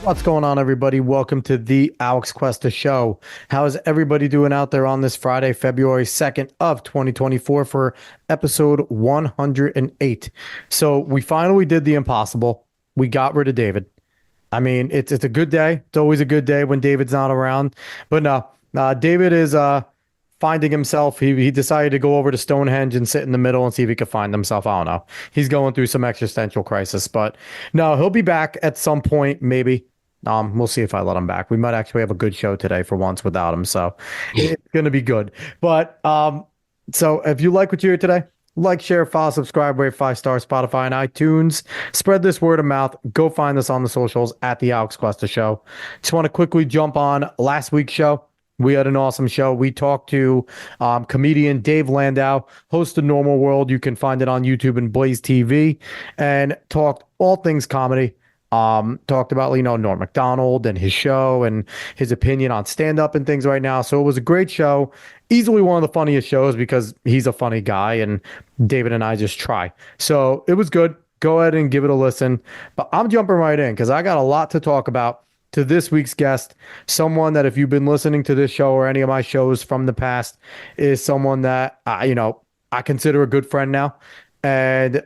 What's going on, everybody? Welcome to the Alex Cuesta Show. How is everybody doing out there on this Friday, February 2nd of 2024 for episode 108? So we finally did the impossible. We got rid of David. I mean, it's a good day. It's always a good day when David's not around. But no, David is finding himself. He decided to go over to Stonehenge and sit in the middle and see if he could find himself. I don't know. He's going through some existential crisis, but no, he'll be back at some point, maybe. We'll see if I let him back. We might actually have a good show today for once without him, so it's gonna be good. But so if you like what you hear today, like, share, follow, subscribe, rate 5 star, Spotify and iTunes. Spread this word of mouth. Go find us on the socials at the Alex Cuesta Show. Just want to quickly jump on last week's show. We had an awesome show. We talked to comedian Dave Landau, host of Normal World. You can find it on YouTube and Blaze TV, and talked all things comedy. Talked about, Norm Macdonald and his show and his opinion on stand-up and things right now. So it was a great show. Easily one of the funniest shows because he's a funny guy and David and I just try. So it was good. Go ahead and give it a listen. But I'm jumping right in because I got a lot to talk about to this week's guest. Someone that, if you've been listening to this show or any of my shows from the past, is someone that, I consider a good friend now, and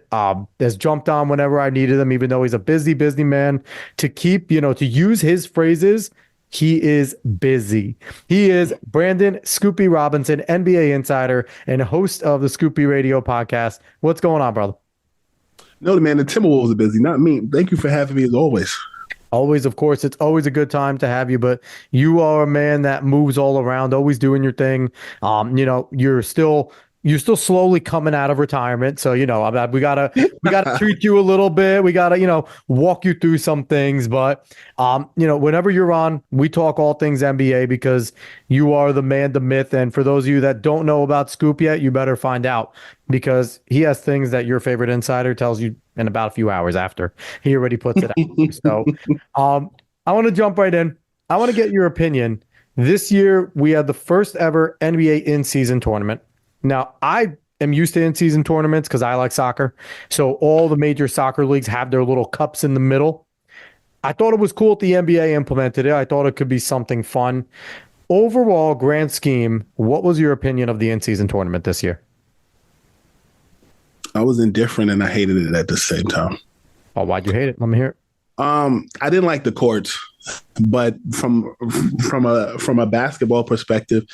has jumped on whenever I needed him, even though he's a busy, busy man. To keep, to use his phrases, he is busy. He is Brandon Scoopy Robinson, NBA insider and host of the Scoopy Radio podcast. What's going on, brother? No, man, the Timberwolves are busy, not me. Thank you for having me as always. Always, of course, it's always a good time to have you, but you are a man that moves all around, always doing your thing. You're still slowly coming out of retirement. So, we gotta treat you a little bit. We gotta, walk you through some things. But, whenever you're on, we talk all things NBA because you are the man, the myth. And for those of you that don't know about Scoop yet, you better find out because he has things that your favorite insider tells you in about a few hours after he already puts it out. So, I want to jump right in. I want to get your opinion. This year, we had the first ever NBA in-season tournament. Now, I am used to in-season tournaments because I like soccer. So all the major soccer leagues have their little cups in the middle. I thought it was cool that the NBA implemented it. I thought it could be something fun. Overall, grand scheme, what was your opinion of the in-season tournament this year? I was indifferent and I hated it at the same time. Oh, why'd you hate it? Let me hear it. I didn't like the courts, but from a basketball perspective,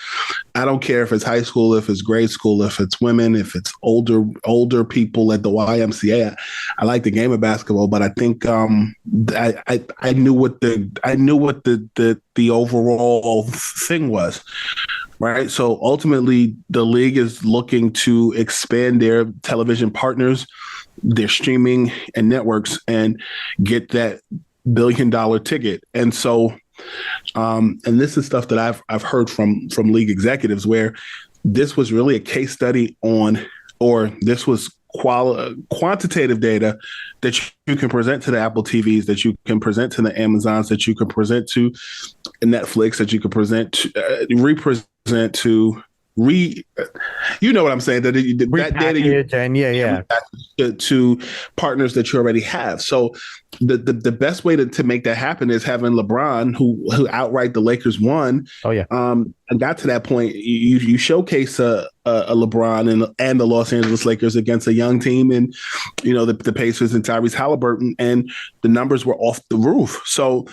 I don't care if it's high school, if it's grade school, if it's women, if it's older people at the YMCA. I like the game of basketball, but I think I knew what the overall thing was. Right. So ultimately, the league is looking to expand their television partners, their streaming and networks, and get that $1 billion ticket. And so, and this is stuff that I've heard from league executives where this was really a case study on, or this was quantitative data that you can present to the Apple TVs, that you can present to the Amazons, that you can present to Netflix, that you can present to, represent to you know what I'm saying? That data to partners that you already have. So the best way to make that happen is having LeBron, who outright the Lakers won. Oh yeah. And got to that point. You showcase a LeBron and the Los Angeles Lakers against a young team, and the Pacers and Tyrese Halliburton, and the numbers were off the roof. So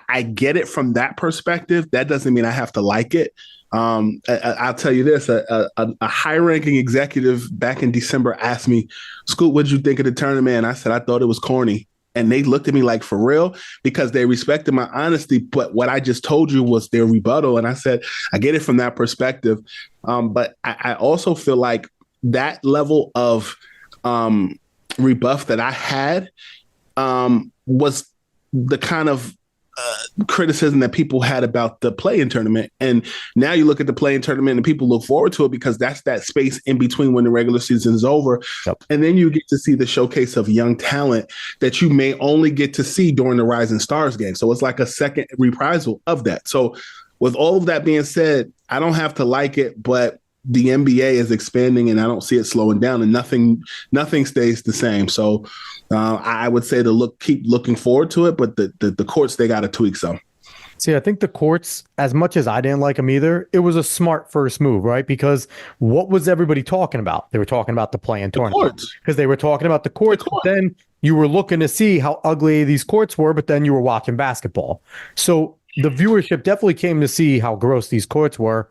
I get it from that perspective. That doesn't mean I have to like it. I'll tell you this: a high-ranking executive back in December asked me, "Scoot, what did you think of the tournament?" And I said, "I thought it was corny." And they looked at me like, "For real?" Because they respected my honesty. But what I just told you was their rebuttal, and I said, "I get it from that perspective." But I also feel like that level of rebuff that I had was the kind of criticism that people had about the play-in tournament. And now you look at the play-in tournament and people look forward to it because that's that space in between when the regular season is over. Yep. And then you get to see the showcase of young talent that you may only get to see during the Rising Stars game. So it's like a second reprisal of that. So with all of that being said, I don't have to like it, but the NBA is expanding, and I don't see it slowing down, and nothing stays the same. So I would say to keep looking forward to it, but the courts, they got to tweak some. See, I think the courts, as much as I didn't like them either, it was a smart first move, right? Because what was everybody talking about? They were talking about the play-in The tournament courts, because they were talking about the the courts, but court. then you were looking to see how ugly these courts were, but then you were watching basketball. So the viewership definitely came to see how gross these courts were.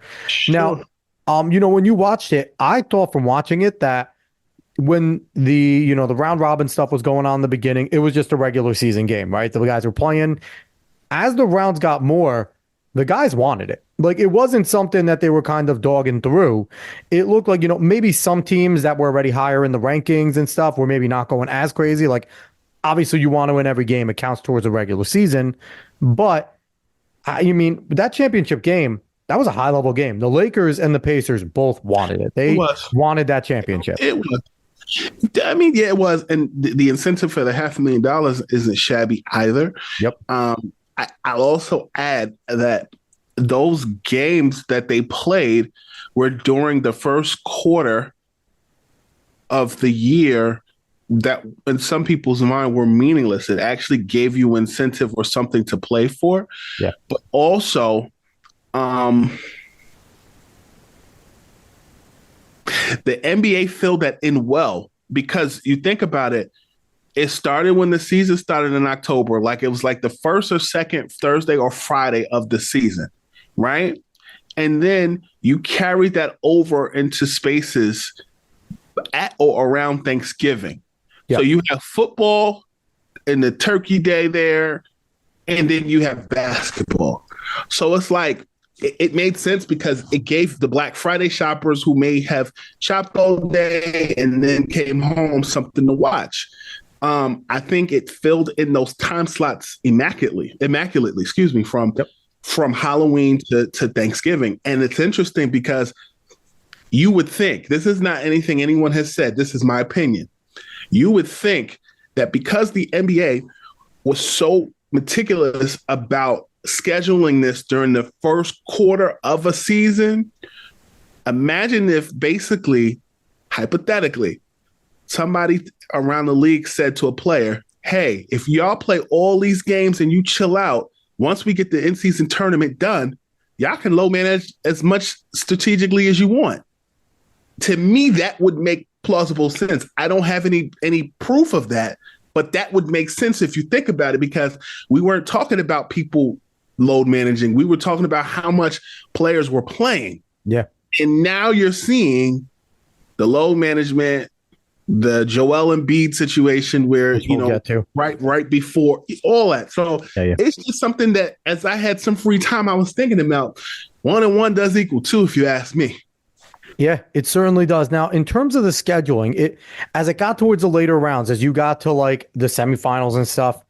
Now, Sure. when you watched it, I thought from watching it that when the round robin stuff was going on in the beginning, it was just a regular season game, right? The guys were playing. As the rounds got more, the guys wanted it. Like it wasn't something that they were kind of dogging through. It looked like, maybe some teams that were already higher in the rankings and stuff were maybe not going as crazy. Like obviously you want to win every game. It counts towards a regular season. But that championship game, that was a high level game. The Lakers and the Pacers both wanted it. It They was. wanted that championship. It was. I mean, yeah, it was. And the incentive for the $500,000 isn't shabby either. Yep. I'll also add that those games that they played were during the first quarter of the year that in some people's mind were meaningless. It actually gave you incentive or something to play for. Yeah. But also, the NBA filled that in well because you think about it, it started when the season started in October, like it was like the first or second Thursday or Friday of the season, right? And then you carried that over into spaces at or around Thanksgiving. Yeah. So you have football and the turkey day there, and then you have basketball. So it's like it made sense because it gave the Black Friday shoppers who may have shopped all day and then came home something to watch. I think it filled in those time slots immaculately, from Halloween to Thanksgiving. And it's interesting because you would think, this is not anything anyone has said, this is my opinion. You would think that because the NBA was so meticulous about scheduling this during the first quarter of a season, imagine if basically, hypothetically, somebody around the league said to a player, hey, if y'all play all these games and you chill out, once we get the in-season tournament done, y'all can low manage as much strategically as you want. To me, that would make plausible sense. I don't have any proof of that, but that would make sense if you think about it, because we weren't talking about people load managing. We were talking about how much players were playing. Yeah. And now you're seeing the load management, the Joel Embiid situation where, right before all that. So It's just something that as I had some free time, I was thinking about 1 and 1 does equal 2, if you ask me. Yeah, it certainly does. Now, in terms of the scheduling, as it got towards the later rounds, as you got to like the semifinals and stuff,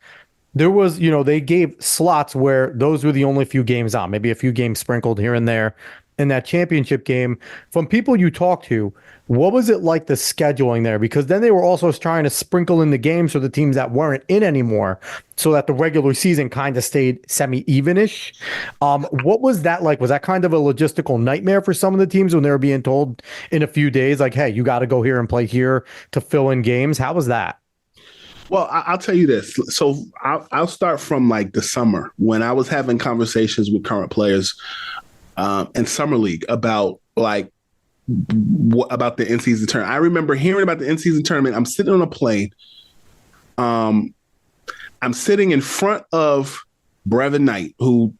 there was, they gave slots where those were the only few games on, maybe a few games sprinkled here and there. In that championship game, from people you talked to, what was it like the scheduling there? Because then they were also trying to sprinkle in the games for the teams that weren't in anymore so that the regular season kind of stayed semi-evenish. What was that like? Was that kind of a logistical nightmare for some of the teams when they were being told in a few days, like, hey, you got to go here and play here to fill in games? How was that? Well, I'll tell you this. So I'll start from like the summer when I was having conversations with current players in summer league about like about the in-season tournament. I remember hearing about the in-season tournament. I'm sitting on a plane. I'm sitting in front of Brevin Knight, who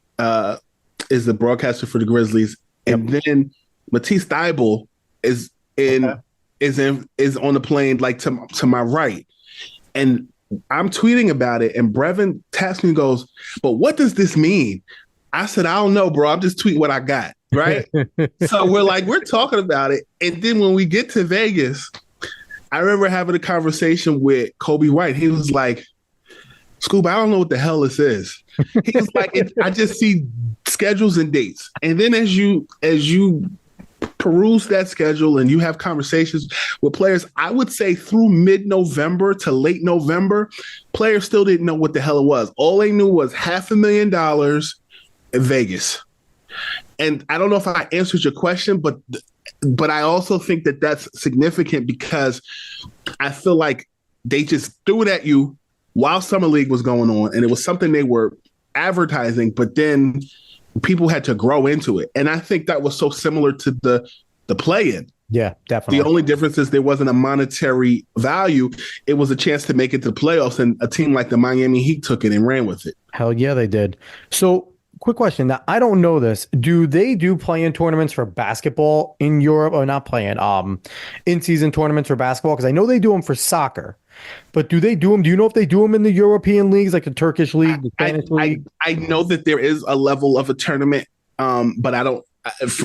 is the broadcaster for the Grizzlies, and then Matisse Thybulle is on the plane like to my right, and I'm tweeting about it, and Brevin taps me and goes, "But what does this mean?" I said, I don't know, bro. I'm just tweeting what I got. Right. So we're talking about it. And then when we get to Vegas, I remember having a conversation with Kobe White. He was like, Scoob, I don't know what the hell this is. He was like, I just see schedules and dates. And then as you peruse that schedule and you have conversations with players, I would say through mid-November to late November, players still didn't know what the hell it was. All they knew was $500,000 in Vegas. And I don't know if I answered your question, but but I also think that that's significant because I feel like they just threw it at you while Summer League was going on, and it was something they were advertising, but then people had to grow into it. And I think that was so similar to the play-in. Yeah, The definitely. only difference is there wasn't a monetary value. It was a chance to make it to playoffs, and a team like the Miami Heat took it and ran with it. Hell yeah, they did. So, quick question. Now, I don't know this. Do they do play-in tournaments for basketball in Europe, or not play-in, in-season tournaments for basketball? Because I know they do them for soccer, but do they do them? Do you know if they do them in the European leagues, like the Turkish league, the I Spanish league? I know that there is a level of a tournament, but I don't.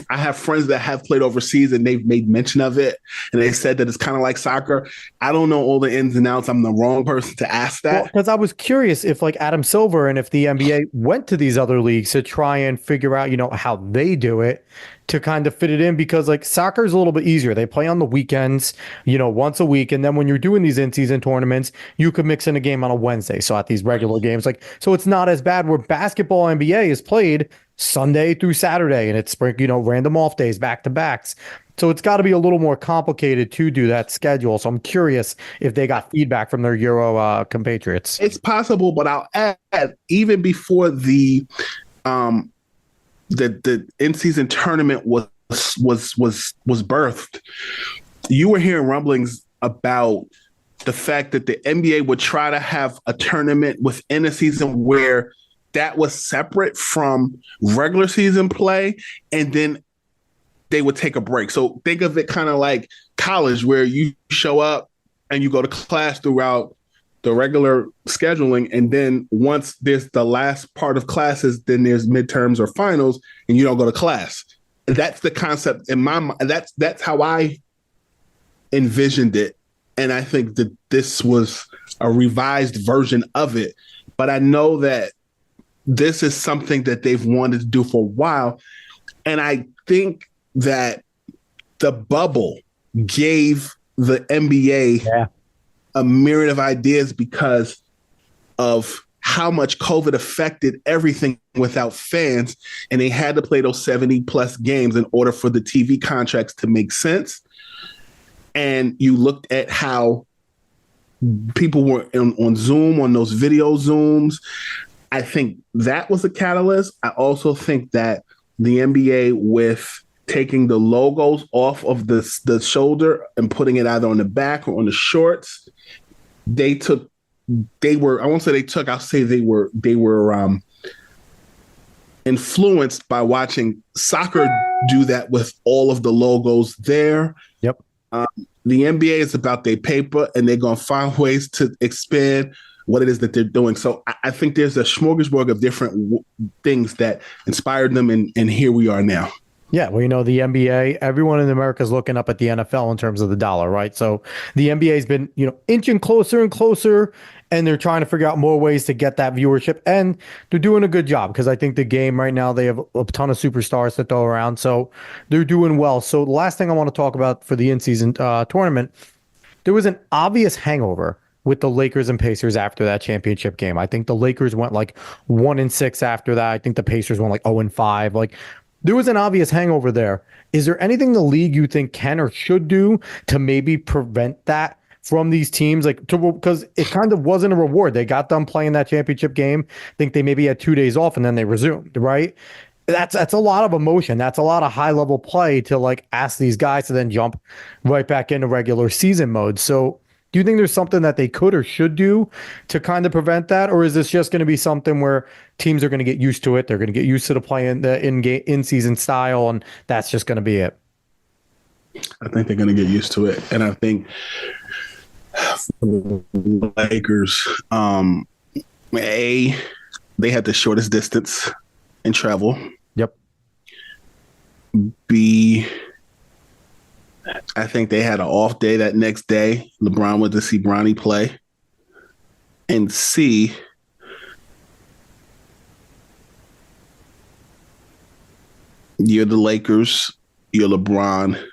I have friends that have played overseas and they've made mention of it, and they said that it's kind of like soccer. I don't know all the ins and outs. I'm the wrong person to ask Well, that. because I was curious if like Adam Silver and if the NBA went to these other leagues to try and figure out, how they do it to kind of fit it in because like soccer is a little bit easier. They play on the weekends, once a week. And then when you're doing these in-season tournaments, you could mix in a game on a Wednesday. So at these regular games, like, so it's not as bad where basketball NBA is played Sunday through Saturday and it's, random off days, back to backs. So it's got to be a little more complicated to do that schedule. So I'm curious if they got feedback from their Euro compatriots. It's possible, but I'll add even before um the in season tournament was birthed, you were hearing rumblings about the fact that the NBA would try to have a tournament within a season where that was separate from regular season play, and then they would take a break. So think of it kind of like college, where you show up and you go to class throughout the regular scheduling, and then once there's the last part of classes, then there's midterms or finals, and you don't go to class. That's the concept in my mind. That's how I envisioned it, and I think that this was a revised version of it. But I know that this is something that they've wanted to do for a while, and I think that the bubble gave the NBA a myriad of ideas because of how much COVID affected everything without fans. And they had to play those 70 plus games in order for the TV contracts to make sense. And you looked at how people were on Zoom, on those video Zooms. I think that was a catalyst. I also think that the NBA, with taking the logos off of the shoulder and putting it either on the back or on the shorts, I'll say they were influenced by watching soccer do that with all of the logos there. Yep. The NBA is about their paper, and they're going to find ways to expand what it is that they're doing. So I think there's a smorgasbord of different things that inspired them, and here we are now. Yeah, well, the NBA, everyone in America is looking up at the NFL in terms of the dollar, right? So the NBA has been, inching closer and closer, and they're trying to figure out more ways to get that viewership, and they're doing a good job because I think the game right now, they have a ton of superstars to throw around, so they're doing well. So the last thing I want to talk about for the in-season tournament, there was an obvious hangover with the Lakers and Pacers after that championship game. I think the Lakers went like 1-6 after that. I think the Pacers went like 0-5. Like, there was an obvious hangover there. Is there anything the league you think can or should do to maybe prevent that from these teams? Because it kind of wasn't a reward. They got done playing that championship game. I think they maybe had 2 days off and then they resumed, right? That's a lot of emotion. That's a lot of high level play to like ask these guys to then jump right back into regular season mode. So do you think there's something that they could or should do to kind of prevent that? Or is this just going to be something where teams are going to get used to it? They're going to get used to the play in the in-season style, and that's just going to be it. I think they're going to get used to it. And I think the Lakers, they had the shortest distance in travel. Yep. B, I think they had an off day that next day. LeBron went to see Bronny play. And C, you're the Lakers, you're LeBron.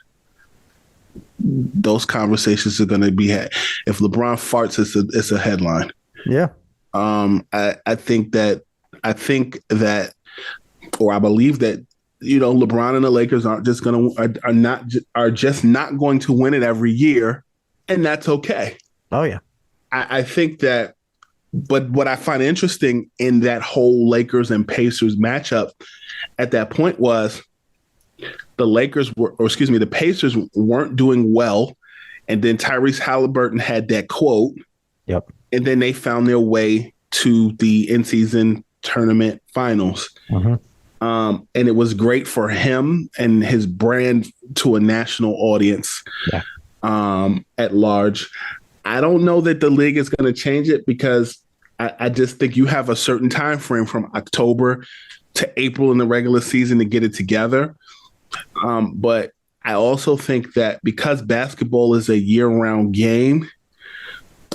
Those conversations are going to be had. If LeBron farts, it's a headline. Yeah. I believe that LeBron and the Lakers aren't just going to are just not going to win it every year, and that's okay. Oh yeah. I think that, but what I find interesting in that whole Lakers and Pacers matchup at that point was the Pacers weren't doing well, and then Tyrese Halliburton had that quote. Yep. And then they found their way to the in-season tournament finals. Mm-hmm. And it was great for him and his brand to a national audience at large. I don't know that the league is going to change it because I just think you have a certain time frame from October to April in the regular season to get it together. But I also think that because basketball is a year-round game,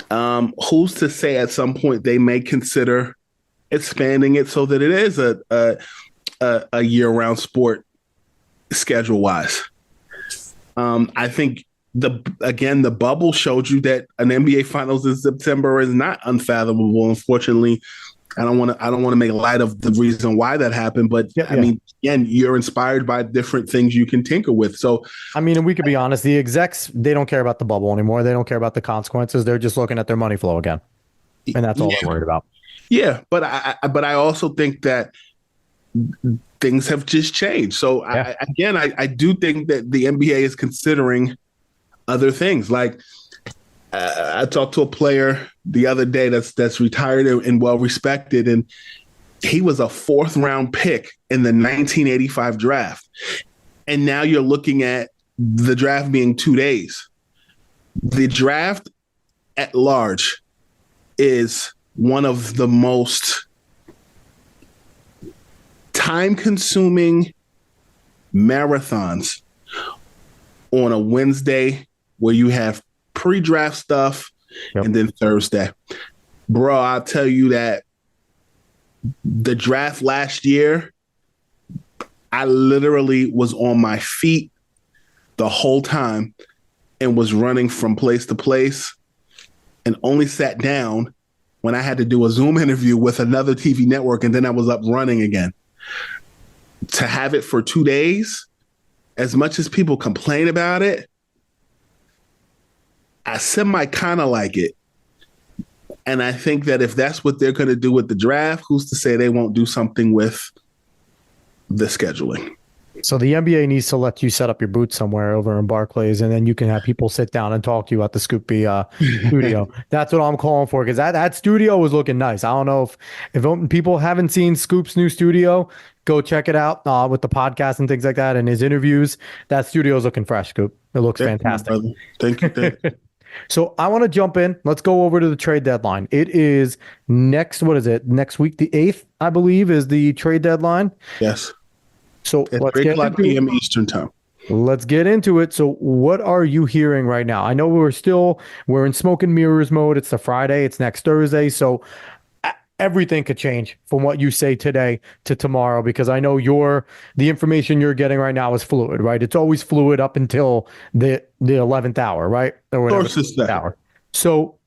who's to say at some point they may consider expanding it so that it is a year-round sport schedule-wise. I think the bubble showed you that an NBA Finals in September is not unfathomable. Unfortunately, I don't want to make light of the reason why that happened, but I mean, again, you're inspired by different things you can tinker with. So, I mean, and we could be honest, the execs, they don't care about the bubble anymore. They don't care about the consequences. They're just looking at their money flow again, and that's all they're worried about. Yeah, but I also think that things have just changed. So I do think that the NBA is considering other things. Like I talked to a player the other day that's retired and well respected, and he was a 4th round pick in the 1985 draft. And now you're looking at the draft being 2 days. The draft at large is one of the most time-consuming marathons on a Wednesday where you have pre-draft stuff and then Thursday. Bro, I'll tell you that the draft last year, I literally was on my feet the whole time and was running from place to place and only sat down when I had to do a Zoom interview with another TV network, and then I was up running again. To have it for 2 days, as much as people complain about it, I semi kind of like it. And I think that if that's what they're going to do with the draft, who's to say they won't do something with the scheduling? So the NBA needs to let you set up your booth somewhere over in Barclays, and then you can have people sit down and talk to you at the Scoopy studio. That's what I'm calling for, because that studio was looking nice. I don't know if people haven't seen Scoop's new studio, go check it out with the podcast and things like that and his interviews. That studio is looking fresh, Scoop. It looks fantastic. Thank you. So I want to jump in. Let's go over to the trade deadline. It is next week, the 8th, I believe, is the trade deadline. Yes. So at 3:00 p.m. Eastern time. Let's get into it. So what are you hearing right now? I know we're in smoke and mirrors mode. It's the Friday. It's next Thursday. So everything could change from what you say today to tomorrow, because I know the information you're getting right now is fluid, right? It's always fluid up until the 11th hour, right? Or whatever. Of course it's that. Hour. So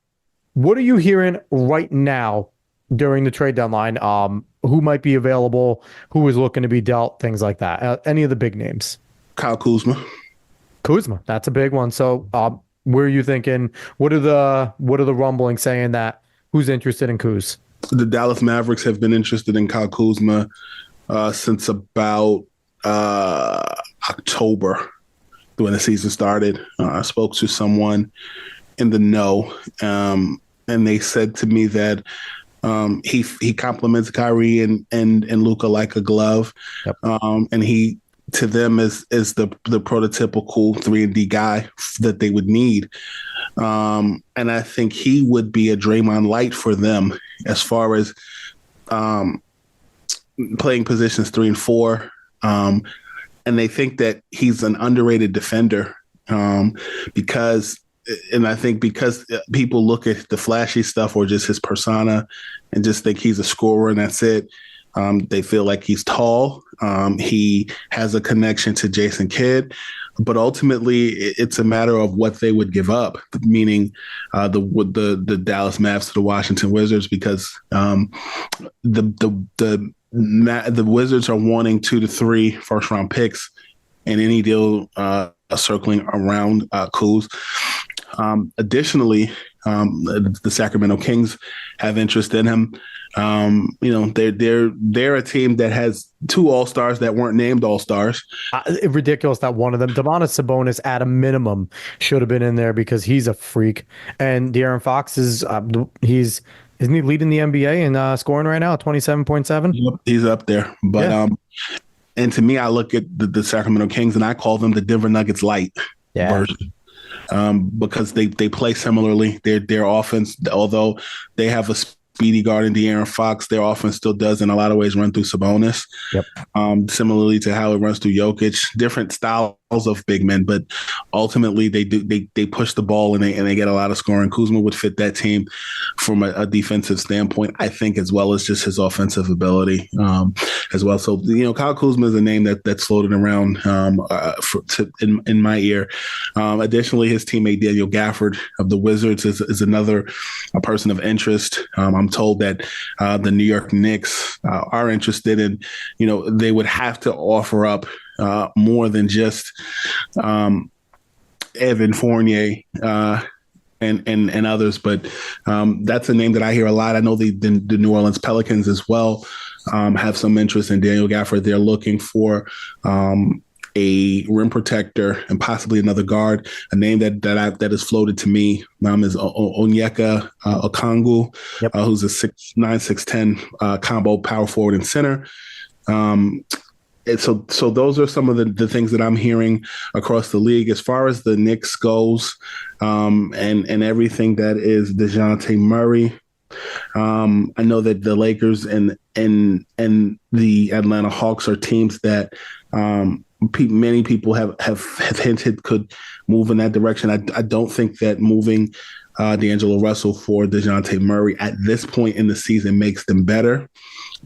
what are you hearing right now during the trade deadline? Who might be available, who is looking to be dealt, things like that. Any of the big names? Kyle Kuzma, that's a big one. So where are you thinking? What are the rumblings saying that who's interested in Kuz? The Dallas Mavericks have been interested in Kyle Kuzma since about October when the season started. I spoke to someone in the know, and they said to me that he compliments Kyrie and Luka like a glove. Yep. And he, to them, is the prototypical 3-and-D guy that they would need. And I think he would be a Draymond Light for them as far as playing positions 3 and 4. And they think that he's an underrated defender because people look at the flashy stuff or just his persona and just think he's a scorer and that's it. They feel like he's tall. He has a connection to Jason Kidd, but ultimately it's a matter of what they would give up, meaning the Dallas Mavs to the Washington Wizards, because the the Wizards are wanting 2 to 3 first round picks in any deal circling around Kuz. Additionally, the Sacramento Kings have interest in him. They're a team that has 2 All-Stars that weren't named All-Stars. Ridiculous that one of them, Domantas Sabonis, at a minimum, should have been in there because he's a freak. And De'Aaron Fox isn't he leading the NBA in scoring right now, 27.7? Yep, he's up there. But Yeah. And to me, I look at the Sacramento Kings and I call them the Denver Nuggets light version. Because they play similarly. Their offense, although they have a speedy guard in De'Aaron Fox, their offense still does in a lot of ways run through Sabonis. Yep. Similarly to how it runs through Jokic, different styles of big men, but ultimately they push the ball and they get a lot of scoring. Kuzma would fit that team from a defensive standpoint, I think, as well as just his offensive ability as well. So Kyle Kuzma is a name that's floated around in my ear. Additionally, his teammate Daniel Gafford of the Wizards is another a person of interest. I'm told that the New York Knicks are interested in, they would have to offer up more than just Evan Fournier and others, but that's a name that I hear a lot. I know the New Orleans Pelicans as well have some interest in Daniel Gafford. They're looking for a rim protector and possibly another guard. A name that is floated to me is Onyeka Okongwu, who's a 6'9", 6'10" combo power forward and center. And so those are some of the things that I'm hearing across the league as far as the Knicks goes, and everything that is DeJounte Murray. I know that the Lakers and the Atlanta Hawks are teams that many people have hinted could move in that direction. I don't think that moving D'Angelo Russell for DeJounte Murray at this point in the season makes them better,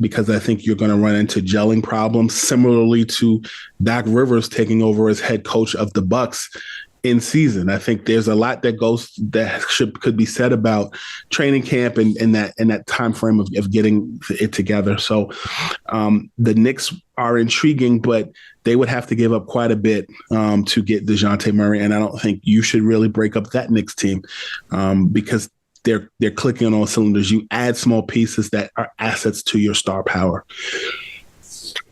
because I think you're going to run into gelling problems similarly to Doc Rivers taking over as head coach of the Bucks in season. I think there's a lot that could be said about training camp and that time frame of getting it together. So the Knicks are intriguing, but they would have to give up quite a bit to get DeJounte Murray, and I don't think you should really break up that Knicks team because they're clicking on all cylinders. You add small pieces that are assets to your star power.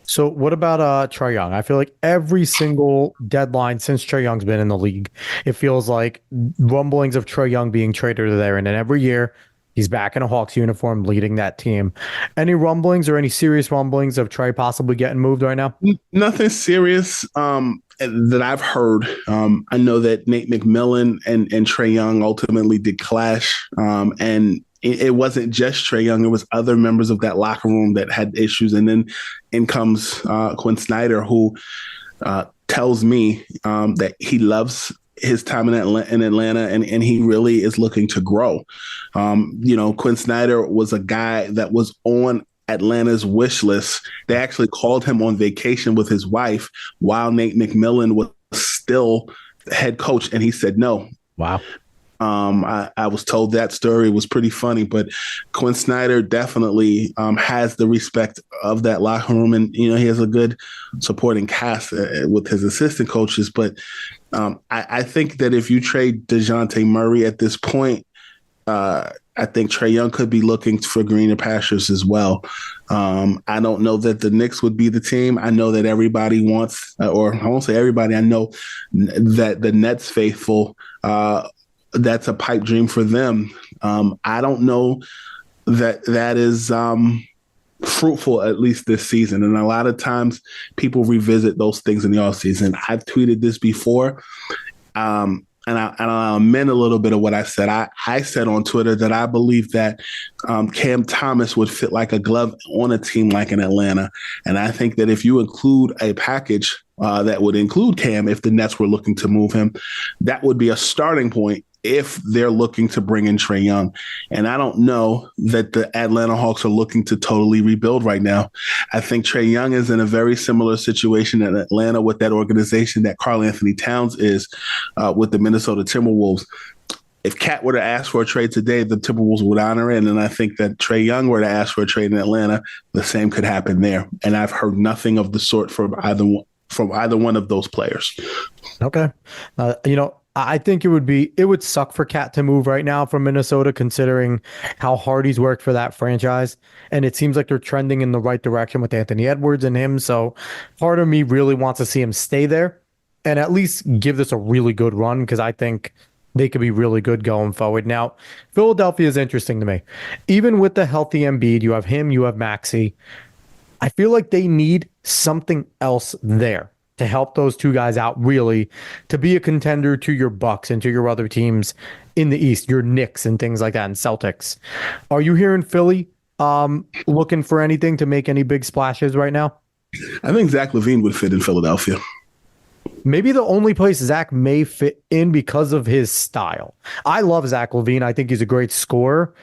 So what about Trae Young? I feel like every single deadline since Trae Young's been in the league, it feels like rumblings of Trae Young being traded there. And then every year he's back in a Hawks uniform leading that team. Any rumblings or any serious rumblings of Trae possibly getting moved right now? Nothing serious that I've heard. I know that Nate McMillan and Trae Young ultimately did clash. And it wasn't just Trae Young. It was other members of that locker room that had issues. And then in comes Quinn Snyder, who tells me that he loves his time in Atlanta and he really is looking to grow. Quinn Snyder was a guy that was on Atlanta's wish list. They actually called him on vacation with his wife while Nate McMillan was still head coach, and he said no. Wow. I was told that story. It was pretty funny, but Quinn Snyder definitely has the respect of that locker room, and he has a good supporting cast with his assistant coaches. But I think that if you trade DeJounte Murray at this point, I think Trae Young could be looking for greener pastures as well. I don't know that the Knicks would be the team. I know that everybody wants, or I won't say everybody, I know that the Nets faithful, that's a pipe dream for them. I don't know that is fruitful, at least this season. And a lot of times people revisit those things in the offseason. I've tweeted this before. And I'll amend a little bit of what I said. I said on Twitter that I believe that Cam Thomas would fit like a glove on a team like in Atlanta. And I think that if you include a package that would include Cam, if the Nets were looking to move him, that would be a starting point if they're looking to bring in Trae Young. And I don't know that the Atlanta Hawks are looking to totally rebuild right now. I think Trae Young is in a very similar situation in Atlanta with that organization that Karl Anthony Towns is with the Minnesota Timberwolves. if Cat were to ask for a trade today, the Timberwolves would honor it. And I think that Trae Young were to ask for a trade in Atlanta, the same could happen there. And I've heard nothing of the sort from either one of those players. Okay. I think it would suck for Cat to move right now from Minnesota, considering how hard he's worked for that franchise. And it seems like they're trending in the right direction with Anthony Edwards and him. So part of me really wants to see him stay there and at least give this a really good run, because I think they could be really good going forward. Now, Philadelphia is interesting to me. Even with the healthy Embiid, you have him, you have Maxey. I feel like they need something else there to help those two guys out, really, to be a contender to your Bucks and to your other teams in the East, your Knicks and things like that, and Celtics. Are you here in Philly looking for anything to make any big splashes right now? I think Zach LaVine would fit in Philadelphia. Maybe the only place Zach may fit in because of his style. I love Zach LaVine. I think he's a great scorer.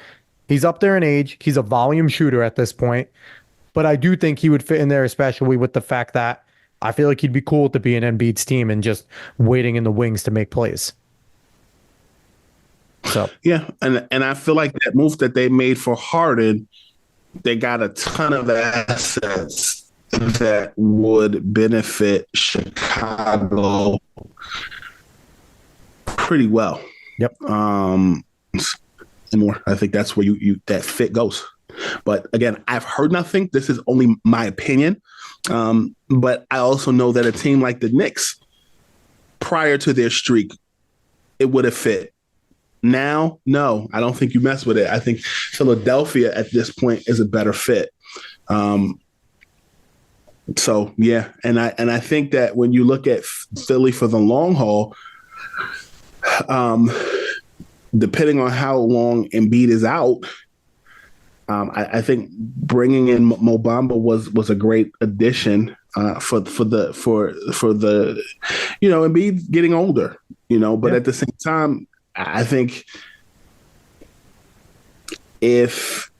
He's up there in age. He's a volume shooter at this point. But I do think he would fit in there, especially with the fact that I feel like he'd be cool to be in Embiid's team and just waiting in the wings to make plays. So yeah, and I feel like that move that they made for Harden, they got a ton of assets that would benefit Chicago pretty well. Yep. And more. I think that's where you that fit goes. But again, I've heard nothing. This is only my opinion. But I also know that a team like the Knicks, prior to their streak, it would have fit. Now, no, I don't think you mess with it. I think Philadelphia at this point is a better fit. So yeah, and I think that when you look at Philly for the long haul, depending on how long Embiid is out, I think bringing in Mo Bamba was a great addition for the Embiid getting older, but at the same time, I think if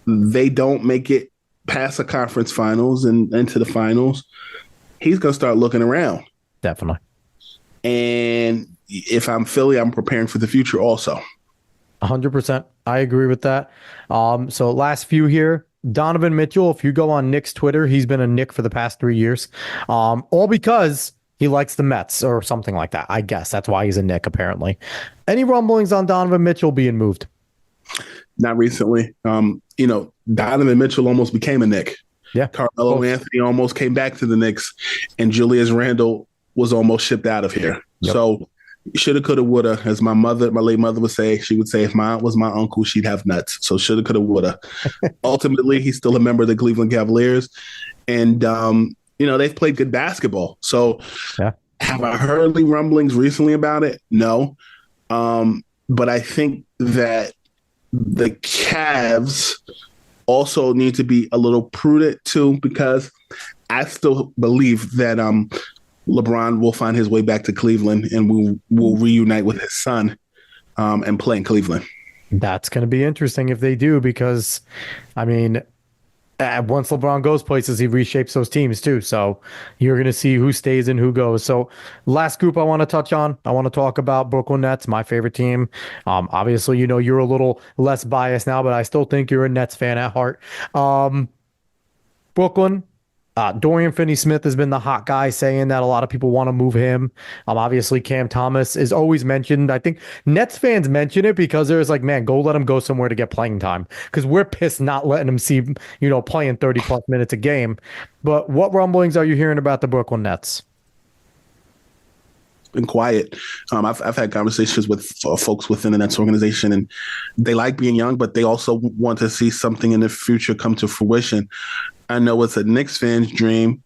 they don't make it past the conference finals and into the finals, he's going to start looking around. Definitely. And if I'm Philly, I'm preparing for the future also. 100%. I agree with that. So last few here, Donovan Mitchell, if you go on Knicks Twitter, he's been a Knick for the past 3 years. All because he likes the Mets or something like that. I guess that's why he's a Knick, apparently. Any rumblings on Donovan Mitchell being moved? Not recently. Donovan Mitchell almost became a Knick. Yeah. Carmelo Anthony almost came back to the Knicks, and Julius Randle was almost shipped out of here. Yep. So shoulda, coulda, woulda, as my late mother would say. She would say, if my aunt was my uncle, she'd have nuts. So shoulda, coulda, woulda. Ultimately, he's still a member of the Cleveland Cavaliers, and they've played good basketball. So yeah. Have I heard any rumblings recently about it? No. But I think that the Cavs also need to be a little prudent too, because I still believe that LeBron will find his way back to Cleveland and will reunite with his son and play in Cleveland. That's going to be interesting if they do, because, once LeBron goes places, he reshapes those teams too. So you're going to see who stays and who goes. So last group I want to touch on, I want to talk about Brooklyn Nets, my favorite team. Obviously, you're a little less biased now, but I still think you're a Nets fan at heart. Brooklyn, Dorian Finney-Smith has been the hot guy, saying that a lot of people want to move him. Obviously, Cam Thomas is always mentioned. I think Nets fans mention it because there's like, man, go let him go somewhere to get playing time, because we're pissed not letting him see, playing 30 plus minutes a game. But what rumblings are you hearing about the Brooklyn Nets? Been quiet. I've had conversations with folks within the Nets organization, and they like being young, but they also want to see something in the future come to fruition. I know it's a Knicks fan's dream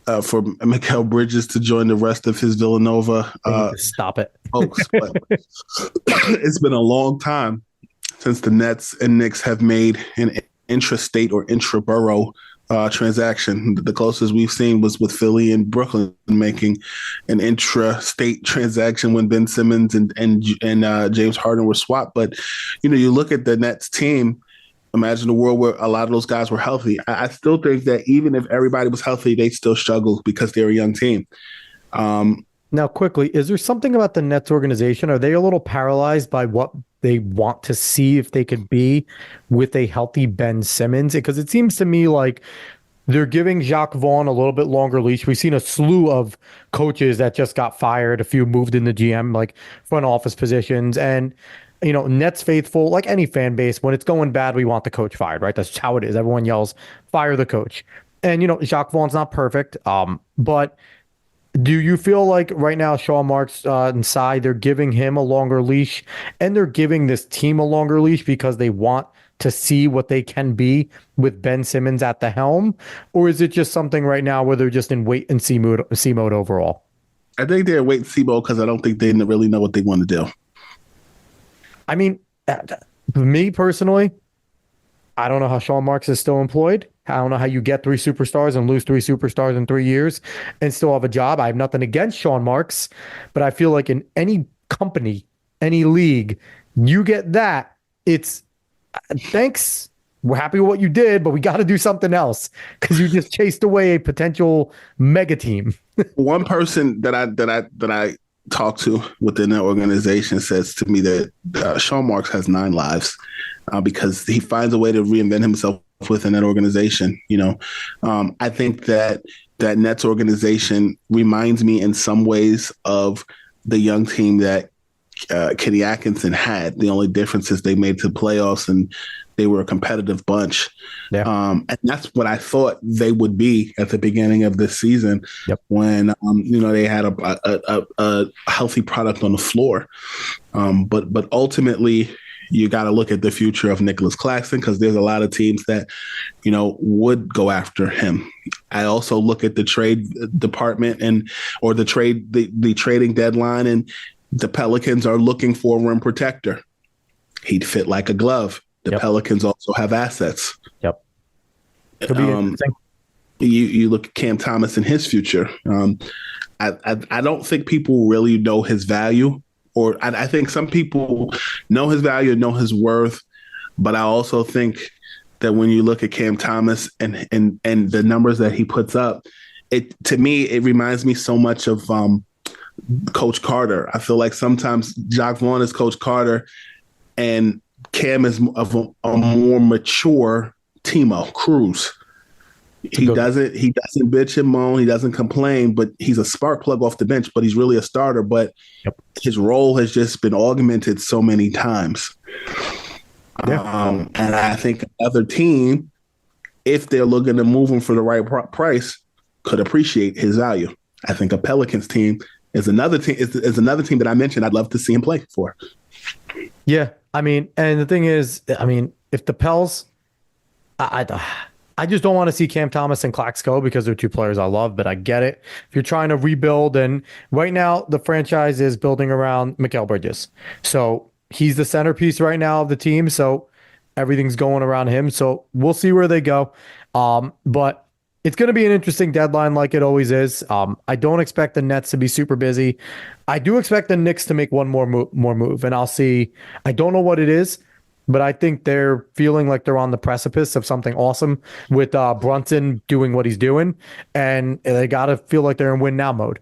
for Mikal Bridges to join the rest of his Villanova. Stop it, folks. But it's been a long time since the Nets and Knicks have made an intrastate or intra-borough transaction. The closest we've seen was with Philly and Brooklyn making an intra-state transaction when Ben Simmons and James Harden were swapped. But you look at the Nets team. Imagine a world where a lot of those guys were healthy. I still think that even if everybody was healthy, they still struggle because they're a young team. Now, quickly, is there something about the Nets organization? Are they a little paralyzed by what they want to see if they could be with a healthy Ben Simmons? Because it seems to me like they're giving Jacques Vaughn a little bit longer leash. We've seen a slew of coaches that just got fired, a few moved in the GM, like front office positions. And, Nets faithful, like any fan base, when it's going bad, we want the coach fired, right? That's how it is. Everyone yells, fire the coach. And, Jacques Vaughn's not perfect. But do you feel like right now, Sean Marks inside, they're giving him a longer leash and they're giving this team a longer leash because they want to see what they can be with Ben Simmons at the helm? Or is it just something right now where they're just in wait and see mode overall? I think they're wait and see mode because I don't think they really know what they want to do. I mean, me personally, I don't know how Sean Marks is still employed. I don't know how you get three superstars and lose three superstars in 3 years and still have a job. I have nothing against Sean Marks, but I feel like in any company, any league, you get that. It's thanks. We're happy with what you did, but we got to do something else because you just chased away a potential mega team. One person that I talked to within that organization says to me that Sean Marks has 9 lives because he finds a way to reinvent himself within that organization. I think that Nets organization reminds me in some ways of the young team that Kenny Atkinson had. The only difference is they made the playoffs and they were a competitive bunch. Yeah. And that's what I thought they would be at the beginning of this season. Yep. When, they had a healthy product on the floor. But ultimately, you got to look at the future of Nicholas Claxton because there's a lot of teams that, would go after him. I also look at the trade department or the trading deadline, and the Pelicans are looking for a rim protector. He'd fit like a glove. The Pelicans also have assets. Yep. Could be interesting. You look at Cam Thomas and his future. I don't think people really know his value, or I think some people know his value, know his worth, but I also think that when you look at Cam Thomas and the numbers that he puts up, to me it reminds me so much of Coach Carter. I feel like sometimes Jacques Vaughn is Coach Carter, and Cam is of a more mature Timo Cruz. He doesn't bitch and moan. He doesn't complain, but he's a spark plug off the bench, but he's really a starter. But his role has just been augmented so many times. Yeah. And I think another team, if they're looking to move him for the right price, could appreciate his value. I think a Pelicans team is another team that I mentioned I'd love to see him play for. Yeah. I mean, and the thing is, if the Pels, I just don't want to see Cam Thomas and Clax go because they're two players I love, but I get it. If you're trying to rebuild, and right now the franchise is building around Mikal Bridges. So he's the centerpiece right now of the team. So everything's going around him. So we'll see where they go. But it's going to be an interesting deadline like it always is. I don't expect the Nets to be super busy. I do expect the Knicks to make one more move, and I'll see. I don't know what it is, but I think they're feeling like they're on the precipice of something awesome with Brunson doing what he's doing, and they got to feel like they're in win now mode.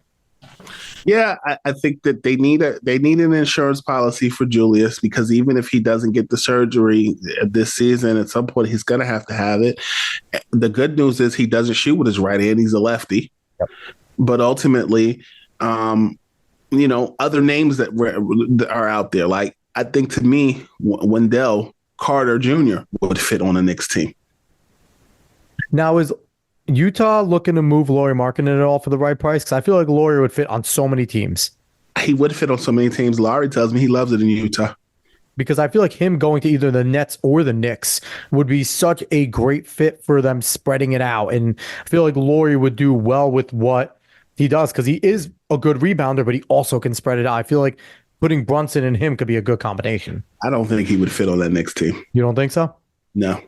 Yeah, I think that they need an insurance policy for Julius, because even if he doesn't get the surgery this season, at some point he's going to have it. The good news is he doesn't shoot with his right hand. He's a lefty. Yep. But ultimately, other names that are out there, like I think to me, Wendell Carter Jr. would fit on the Knicks team. Now, is Utah looking to move Lauri Markkanen at all for the right price? Because I feel like Lauri would fit on so many teams. He would fit on so many teams. Lauri tells me he loves it in Utah. Because I feel like him going to either the Nets or the Knicks would be such a great fit for them spreading it out. And I feel like Lauri would do well with what he does because he is a good rebounder, but he also can spread it out. I feel like putting Brunson and him could be a good combination. I don't think he would fit on that Knicks team. You don't think so? No.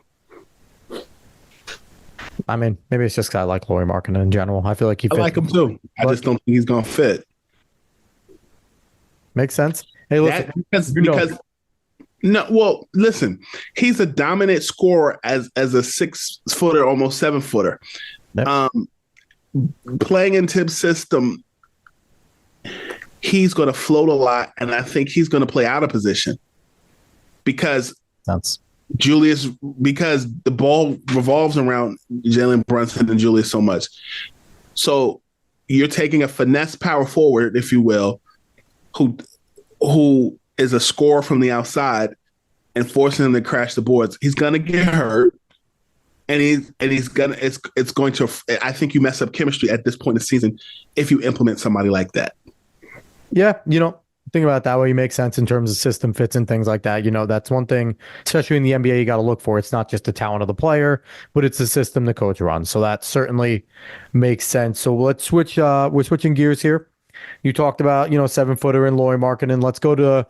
I mean, maybe it's just because I like Lauri Markkanen in general. I feel like he fits. I like him too. I just don't think he's going to fit. Makes sense. Hey, listen. Because no, well, listen. He's a dominant scorer as a 6-footer, almost 7-footer. Yep. Playing in Tibbs' system, he's going to float a lot, and I think he's going to play out of position. because That's Julius, because the ball revolves around Jalen Brunson and Julius so much. So you're taking a finesse power forward, if you will, who who is a scorer from the outside and forcing him to crash the boards. He's gonna get hurt. And he's gonna it's going to I think you mess up chemistry at this point in the season if you implement somebody like that. Yeah, think about it that way. You make sense in terms of system fits and things like that. That's one thing, especially in the NBA, you got to look for. It's not just the talent of the player, but it's the system the coach runs. So that certainly makes sense. So let's switch. We're switching gears here. You talked about 7-footer and Lauri Markkanen. Let's go to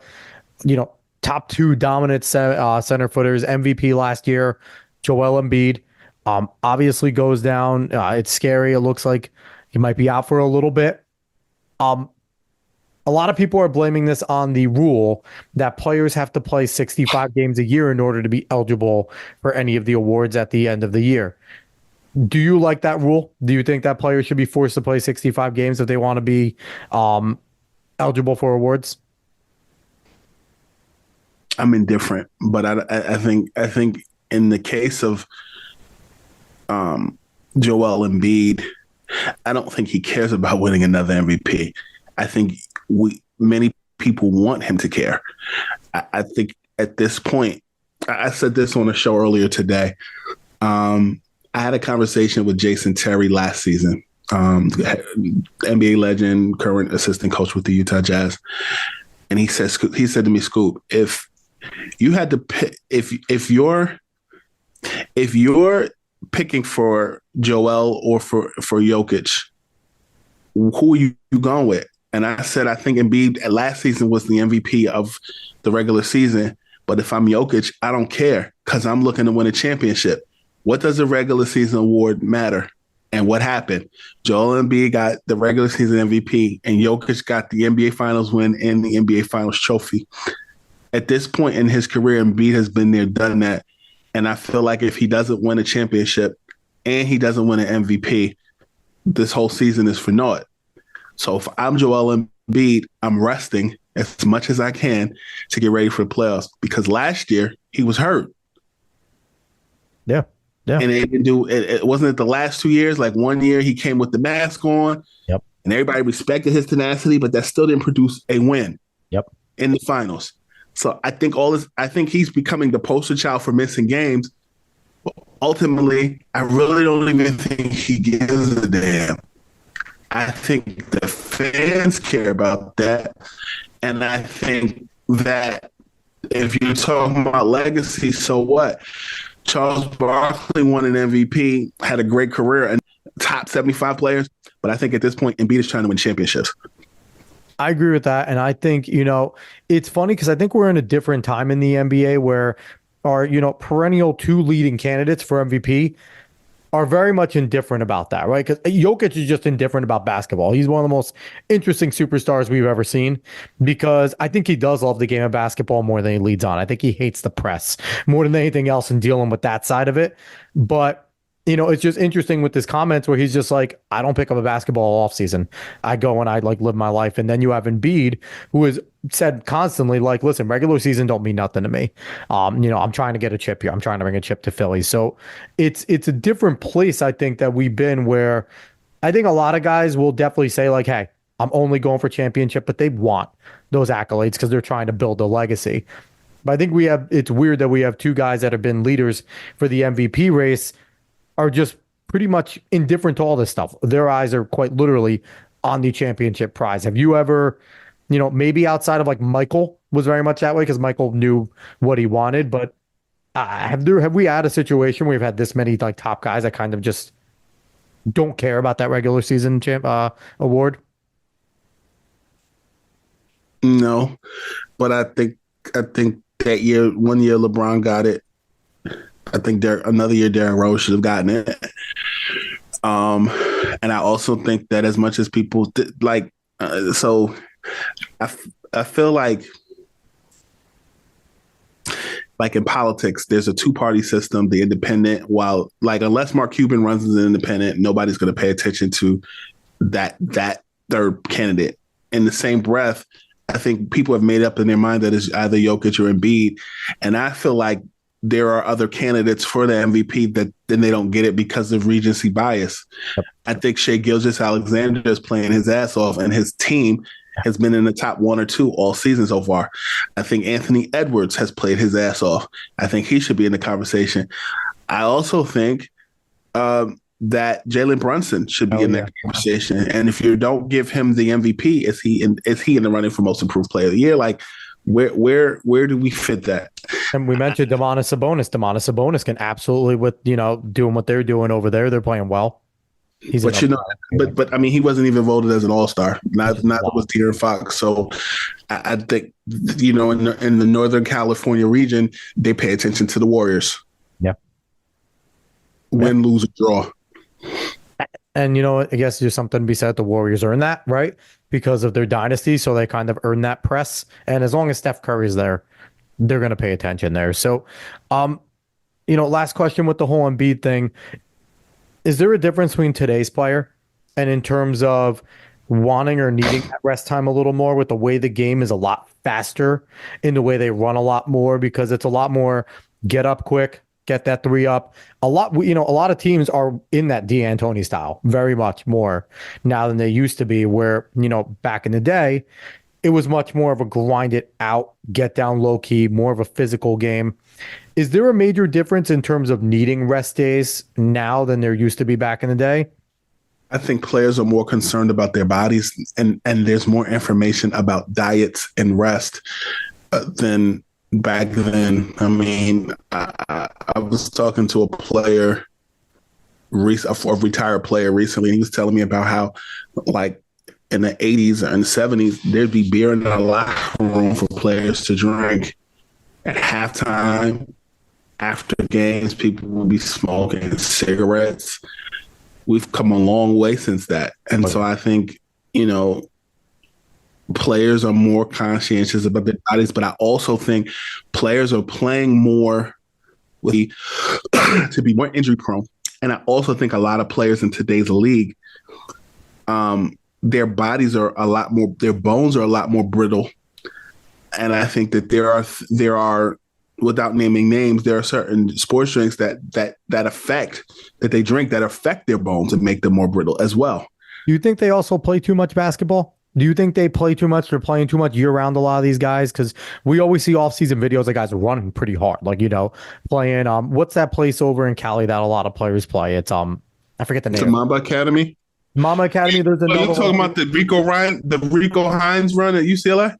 top two dominant center footers. MVP last year, Joel Embiid. Obviously goes down. It's scary. It looks like he might be out for a little bit. Um, a lot of people are blaming this on the rule that players have to play 65 games a year in order to be eligible for any of the awards at the end of the year. Do you like that rule? Do you think that players should be forced to play 65 games if they want to be eligible for awards? I'm indifferent, but I think in the case of Joel Embiid, I don't think he cares about winning another MVP. I think many people want him to care. I think at this point, I said this on a show earlier today. I had a conversation with Jason Terry last season, NBA legend, current assistant coach with the Utah Jazz, and he said to me, Scoop, if you had to pick, if you're picking for Joel or for Jokic, who are you going with? And I said, I think Embiid last season was the MVP of the regular season. But if I'm Jokic, I don't care because I'm looking to win a championship. What does a regular season award matter? And what happened? Joel Embiid got the regular season MVP and Jokic got the NBA Finals win and the NBA Finals trophy. At this point in his career, Embiid has been there, done that. And I feel like if he doesn't win a championship and he doesn't win an MVP, this whole season is for naught. So if I'm Joel Embiid, I'm resting as much as I can to get ready for the playoffs because last year he was hurt. Yeah. Yeah. And it didn't do it wasn't it the last 2 years, like 1 year he came with the mask on. Yep. And everybody respected his tenacity, but that still didn't produce a win. Yep. In the finals. So I think he's becoming the poster child for missing games. But ultimately, I really don't even think he gives a damn. I think the fans care about that. And I think that if you're talking about legacy, so what? Charles Barkley won an MVP, had a great career, and top 75 players. But I think at this point, Embiid is trying to win championships. I agree with that. And I think, it's funny because I think we're in a different time in the NBA where our, perennial two leading candidates for MVP are very much indifferent about that, right? Because Jokic is just indifferent about basketball. He's one of the most interesting superstars we've ever seen because I think he does love the game of basketball more than he leads on. I think he hates the press more than anything else and dealing with that side of it. But it's just interesting with his comments where he's just like, I don't pick up a basketball off season. I go and I live my life. And then you have Embiid, who has said constantly, like, listen, regular season don't mean nothing to me. I'm trying to get a chip here. I'm trying to bring a chip to Philly. So it's a different place, I think, that we've been where I think a lot of guys will definitely say, like, hey, I'm only going for championship, but they want those accolades because they're trying to build a legacy. But I think it's weird that we have two guys that have been leaders for the MVP race are just pretty much indifferent to all this stuff. Their eyes are quite literally on the championship prize. Have you ever, maybe outside of like Michael was very much that way because Michael knew what he wanted, but have we had a situation where we've had this many like top guys that kind of just don't care about that regular season award? No, but I think that year, 1 year LeBron got it. I think another year Darren Rose should have gotten it. And I also think that as much as people so I feel like in politics, there's a two-party system, the independent, while unless Mark Cuban runs as an independent, nobody's going to pay attention to that third candidate. In the same breath, I think people have made up in their mind that it's either Jokic or Embiid. And I feel like there are other candidates for the MVP that then they don't get it because of recency bias. Yep. I think Shea Gilgeous-Alexander is playing his ass off, and his team has been in the top one or two all season so far. I think Anthony Edwards has played his ass off. I think he should be in the conversation. I also think that Jalen Brunson should be Oh in yeah. that conversation. And if you don't give him the MVP, is he in the running for most improved player of the year? Like, where do we fit that? And we mentioned Domantas Sabonis. Domantas Sabonis can absolutely, with doing what they're doing over there, they're playing well. He's in But a but I mean, he wasn't even voted as an All Star. which is Neither was wild. De'Aaron Fox. So I think in the Northern California region, they pay attention to the Warriors. Yeah. Yeah. Win, lose, or draw. And I guess there's something to be said. The Warriors earn that, right? Because of their dynasty. So they kind of earn that press. And as long as Steph Curry's there, they're going to pay attention there. So, last question with the whole Embiid thing. Is there a difference between today's player and in terms of wanting or needing that rest time a little more with the way the game is a lot faster in the way they run a lot more because it's a lot more get up quick, get that three up. A lot of teams are in that D'Antoni style very much more now than they used to be where, back in the day, it was much more of a grind it out, get down low key, more of a physical game. Is there a major difference in terms of needing rest days now than there used to be back in the day? I think players are more concerned about their bodies, and there's more information about diets and rest than back then. I mean, I was talking to a player, a retired player recently, and he was telling me about how, like, in the 80s and 70s, there'd be beer in the locker room for players to drink at halftime. After games, people would be smoking cigarettes. We've come a long way since that. And so I think, players are more conscientious about their bodies, but I also think players are playing more to be more injury prone. And I also think a lot of players in today's league, their bodies are their bones are a lot more brittle. And I think that there are, without naming names, there are certain sports drinks that they drink that affect their bones and make them more brittle as well. Do you think they also play too much basketball? Do you think they play too much? They're playing too much year round, a lot of these guys? Because we always see off-season videos of guys running pretty hard, like, playing, what's that place over in Cali that a lot of players play? It's, I forget the The name. Mamba Academy. Mama Academy, there's Are another you talking one. about the Rico Hines run at UCLA?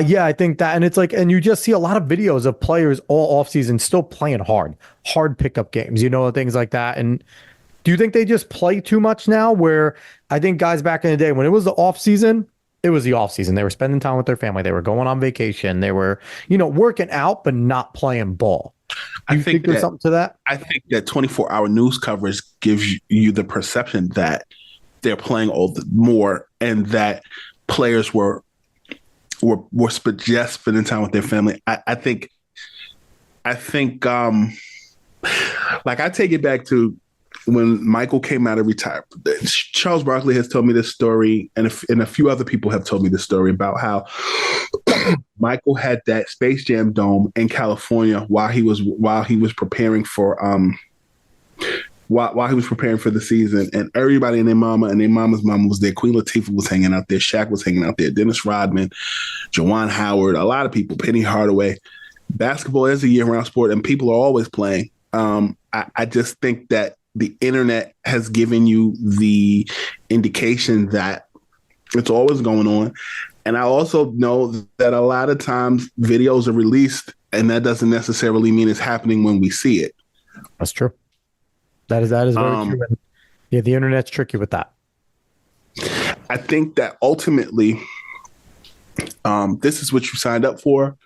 Yeah, I think that, and it's like, and you just see a lot of videos of players all offseason still playing hard pickup games, things like that. And do you think they just play too much now? Where I think guys back in the day, when it was the off season, it was the off season. They were spending time with their family. They were going on vacation. They were, working out, but not playing ball. Do you think there's something to that? I think that 24-hour news coverage gives you the perception that they're playing all the more, and that players were just spending time with their family. I think, like, I take it back to when Michael came out of retirement. Charles Barkley has told me this story, and a few other people have told me this story about how Michael had that Space Jam dome in California while he was preparing for while he was preparing for the season, and everybody and their mama's mama was there. Queen Latifah was hanging out there. Shaq was hanging out there. Dennis Rodman, Juwan Howard, a lot of people. Penny Hardaway. Basketball is a year-round sport, and people are always playing. I just think that the internet has given you the indication that it's always going on. And I also know that a lot of times videos are released, and that doesn't necessarily mean it's happening when we see it. That's true. That is very true. And yeah, the internet's tricky with that. I think that ultimately, this is what you signed up for.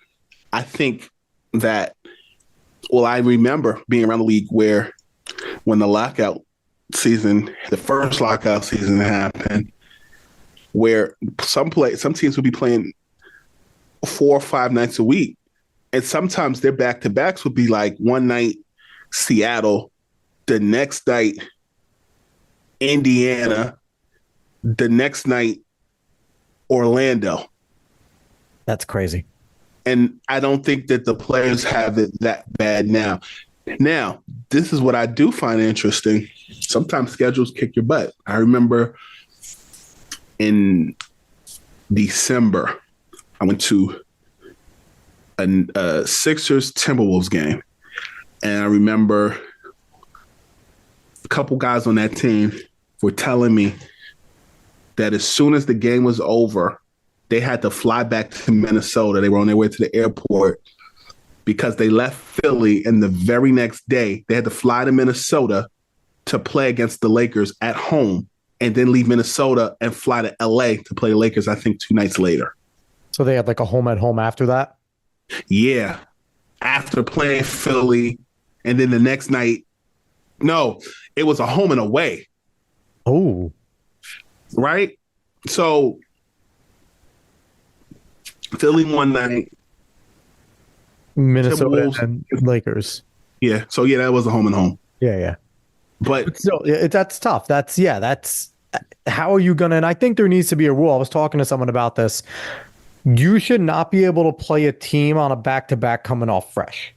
I think that, I remember being around the league where when the first lockout season happened, where some teams would be playing 4 or 5 nights a week. And sometimes their back-to-backs would be like one night Seattle, the next night Indiana, the next night Orlando. That's crazy. And I don't think that the players have it that bad now. Now, this is what I do find interesting. Sometimes schedules kick your butt. I remember in December, I went to a Sixers Timberwolves game. And I remember a couple guys on that team were telling me that as soon as the game was over, they had to fly back to Minnesota. They were on their way to the airport because they left Philly, and the very next day they had to fly to Minnesota to play against the Lakers at home, and then leave Minnesota and fly to LA to play the Lakers, I think 2 nights later. So they had like a home at home after that. Yeah. After playing Philly, and then the next night, no, it was a home and away. Oh, Right? So Philly one night, Minnesota Timberwolves. and Lakers. Yeah. So yeah, that was a home and home. Yeah, yeah. But But still, that's tough. That's how are you gonna? And I think there needs to be a rule. I was talking to someone about this. You should not be able to play a team on a back to back coming off fresh.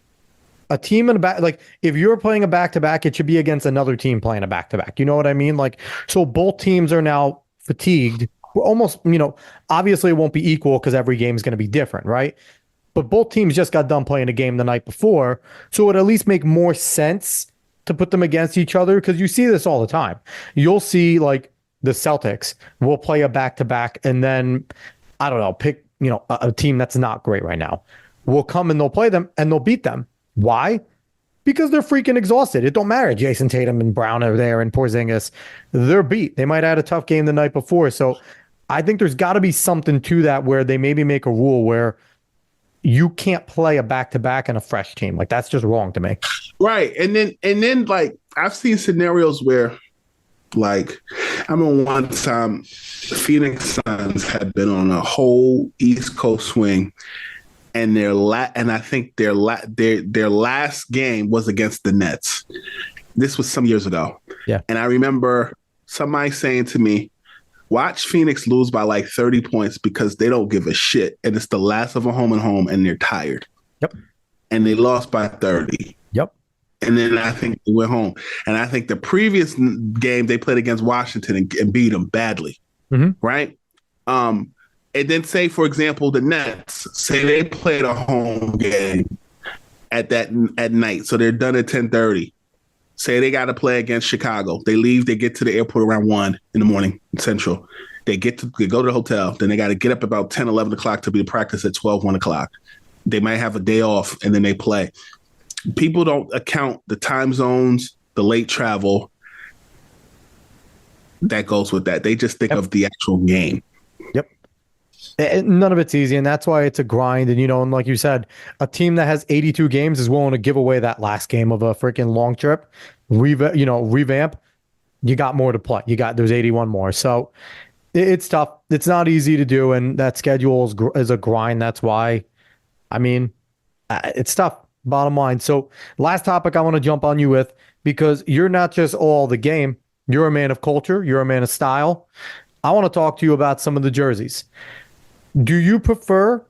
A team in a back, like if you're playing a back to back, it should be against another team playing a back to back. You know what I mean? Like, so both teams are now fatigued. We're almost, obviously it won't be equal because every game is going to be different, right? But both teams just got done playing a game the night before. So it would at least make more sense to put them against each other because you see this all the time. You'll see like the Celtics will play a back to back and then, I don't know, pick, a team that's not great right now. Will come and they'll play them and they'll beat them. Why? Because they're freaking exhausted. It don't matter. Jason Tatum and Brown are there and Porzingis. They're beat. They might have had a tough game the night before. So I think there's got to be something to that where they maybe make a rule where you can't play a back-to-back and a fresh team. Like that's just wrong to me. right. And then like I've seen scenarios where like I remember one time the Phoenix Suns had been on a whole East Coast swing, and and I think their last game was against the Nets. This was some years ago. Yeah. And I remember somebody saying to me, watch Phoenix lose by like 30 points because they don't give a shit. And it's the last of a home and home and they're tired. Yep. And they lost by 30. Yep. And then I think they went home. And I think the previous game they played against Washington and beat them badly. Mm-hmm. Right. And then say, for example, the Nets, say they played a home game at night. So they're done at 10:30. Say they got to play against Chicago. They leave, they get to the airport around 1 in the morning, Central. They go to the hotel. Then they got to get up about 10, 11 o'clock to be to practice at 12, 1 o'clock. They might have a day off and then they play. People don't account the time zones, the late travel that goes with that. They just think of the actual game. Yep. And none of it's easy, and that's why it's a grind. And like you said, a team that has 82 games is willing to give away that last game of a freaking long trip, revamp. You got more to play. There's 81 more, so it's tough. It's not easy to do, and that schedule is a grind. That's why, it's tough. Bottom line. So, last topic I want to jump on you with because you're not just all the game. You're a man of culture. You're a man of style. I want to talk to you about some of the jerseys. Do you prefer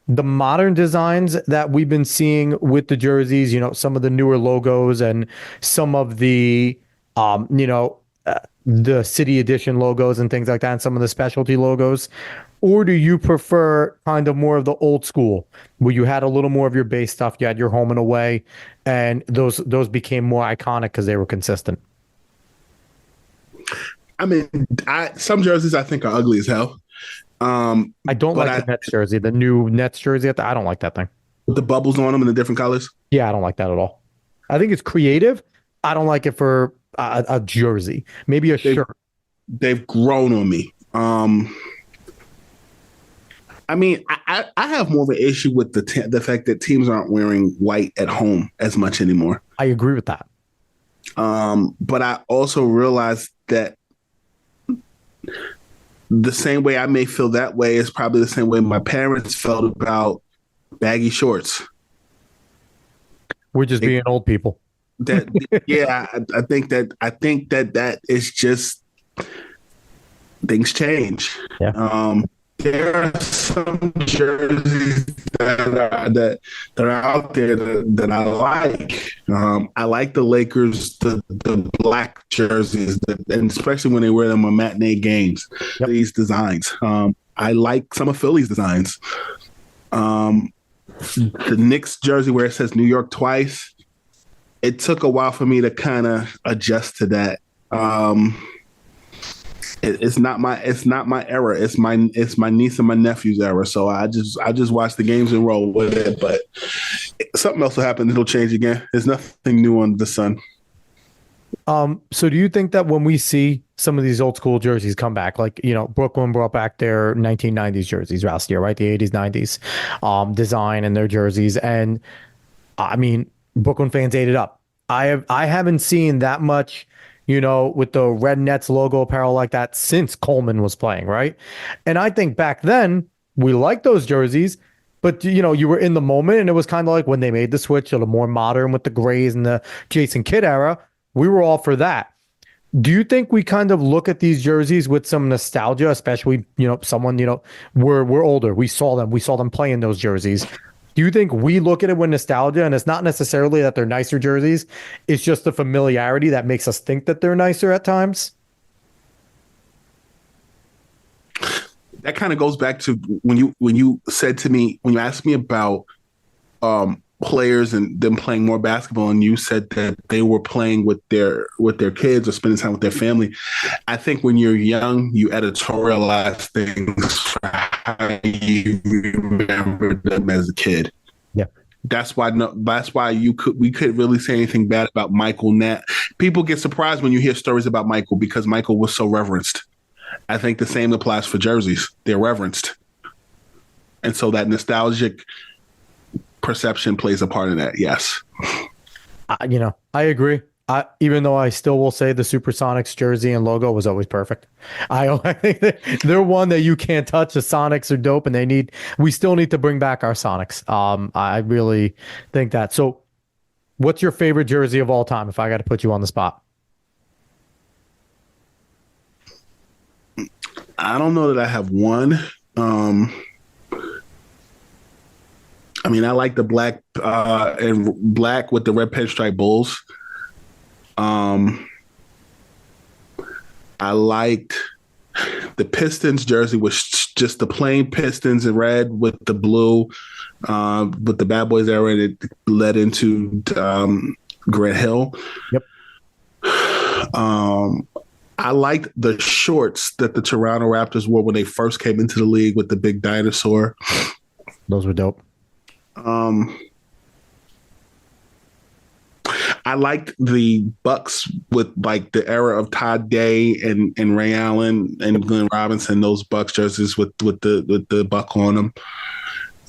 the modern designs that we've been seeing with the jerseys, some of the newer logos and some of the, the city edition logos and things like that, and some of the specialty logos? Or do you prefer kind of more of the old school where you had a little more of your base stuff, you had your home and away, and those became more iconic because they were consistent? Some jerseys I think are ugly as hell. I don't like the Nets jersey, the new Nets jersey. I don't like that thing. With the bubbles on them and the different colors. Yeah, I don't like that at all. I think it's creative. I don't like it for a jersey. Maybe a shirt. They've grown on me. I have more of an issue with the fact that teams aren't wearing white at home as much anymore. I agree with that. But I also realize that the same way I may feel that way is probably the same way my parents felt about baggy shorts. We're just being old people. Yeah, I think that is just things change. Yeah. there are some jerseys that are out there that I like. I like the Lakers, the black jerseys, and especially when they wear them on matinee games. Yep. These designs. I like some of Philly's designs. Um, the Knicks jersey where it says New York twice. It took a while for me to kind of adjust to that. It's not my era. It's my niece and my nephew's era. So I just watch the games and roll with it. But something else will happen. It'll change again. There's nothing new under the sun. So do you think that when we see some of these old school jerseys come back, like, Brooklyn brought back their 1990s jerseys last year, right? The 80s, 90s, design in their jerseys. And I mean, Brooklyn fans ate it up. I haven't seen that much, with the Red Nets logo apparel like that since Coleman was playing, right? And I think back then we liked those jerseys, but you were in the moment, and it was kind of like when they made the switch to the more modern with the grays and the Jason Kidd era, we were all for that. Do you think we kind of look at these jerseys with some nostalgia, especially, someone, we're older. We saw them play in those jerseys. Do you think we look at it with nostalgia, and it's not necessarily that they're nicer jerseys, it's just the familiarity that makes us think that they're nicer at times? That kind of goes back to when you said to me when you asked me about players and them playing more basketball, and you said that they were playing with their kids or spending time with their family. I think when you're young, you editorialize things for how you remember them as a kid. Yeah. That's why we could really say anything bad about Michael Nat. People get surprised when you hear stories about Michael because Michael was so reverenced. I think the same applies for jerseys. They're reverenced. And so that nostalgic perception plays a part in that. Yes. I agree. Even though I still will say the Supersonics jersey and logo was always perfect. I think they're one that you can't touch. The Sonics are dope, and we still need to bring back our Sonics. I really think that. So what's your favorite jersey of all time, if I got to put you on the spot? I don't know that I have one. I mean, I like the black and black with the red pinstripe bulls. I liked the Pistons jersey was just the plain Pistons in red with the blue, with the Bad Boys era, and it led into Grant Hill. Yep. I liked the shorts that the Toronto Raptors wore when they first came into the league with the big dinosaur. Those were dope. I liked the Bucks with like the era of Todd Day and Ray Allen and Glenn Robinson. Those Bucks jerseys with the buck on them.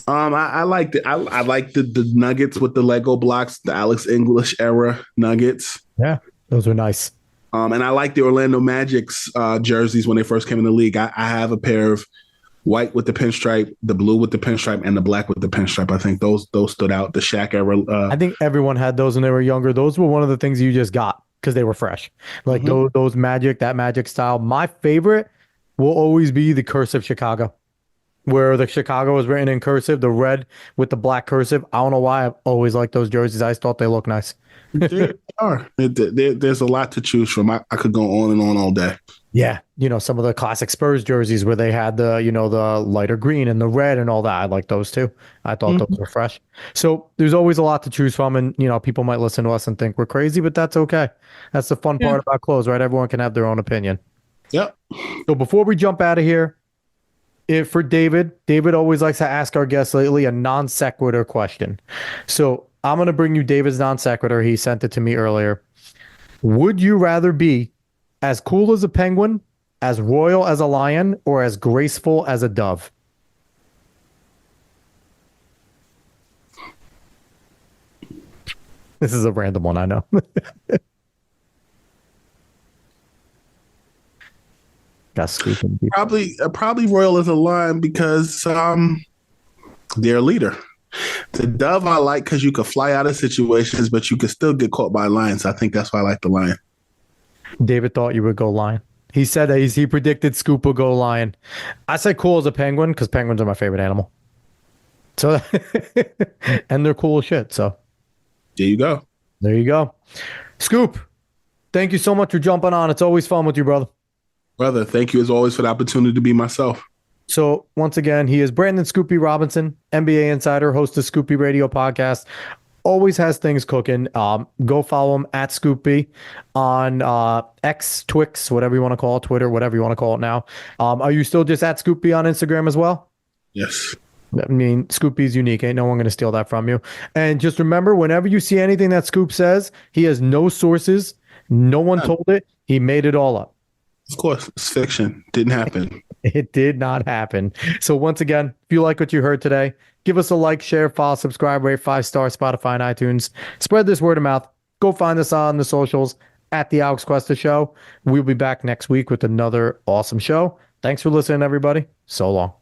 I liked it. I liked the Nuggets with the Lego blocks, the Alex English era Nuggets. Yeah, those were nice. And I like the Orlando Magic's jerseys when they first came in the league. I have a pair of white with the pinstripe, the blue with the pinstripe, and the black with the pinstripe. I think those stood out. The Shaq era. I think everyone had those when they were younger. Those were one of the things you just got because they were fresh. Like those Magic, that Magic style. My favorite will always be the cursive Chicago, where the Chicago was written in cursive, the red with the black cursive. I don't know why I've always liked those jerseys. I just thought they looked nice. There are. There's a lot to choose from. I could go on and on all day. Yeah, some of the classic Spurs jerseys where they had the lighter green and the red and all that. I like those too. I thought those were fresh. So there's always a lot to choose from, and people might listen to us and think we're crazy, but that's okay. That's the fun part about clothes, right? Everyone can have their own opinion. Yep. So before we jump out of here, for David always likes to ask our guests lately a non sequitur question. So I'm going to bring you David's non sequitur. He sent it to me earlier. Would you rather be as cool as a penguin, as royal as a lion, or as graceful as a dove? This is a random one, I know. Got squeaking. Probably royal as a lion because they're a leader. The dove I like because you could fly out of situations, but you could still get caught by lions. So I think that's why I like the lion. David thought you would go lion. He said that he predicted Scoop will go lion. I say cool as a penguin because penguins are my favorite animal. So, and they're cool as shit. So There you go. there you go. Scoop, thank you so much for jumping on. It's always fun with you, brother. Brother, thank you as always for the opportunity to be myself. So once again, he is Brandon Scoopy Robinson, NBA insider, host of Scoopy Radio podcast. Always has things cooking. Go follow him at Scoopy on X, Twix, whatever you want to call it, Twitter, whatever you want to call it now. Are you still just at Scoopy on Instagram as well? Yes. I mean, Scoopy's unique. Ain't no one going to steal that from you. And just remember, whenever you see anything that Scoop says, he has no sources. No one told it. He made it all up. Of course, it's fiction. Didn't happen. It did not happen. So once again, if you like what you heard today, give us a like, share, follow, subscribe, rate 5-star, Spotify, and iTunes. Spread this word of mouth. Go find us on the socials at the Alex Cuesta Show. We'll be back next week with another awesome show. Thanks for listening, everybody. So long.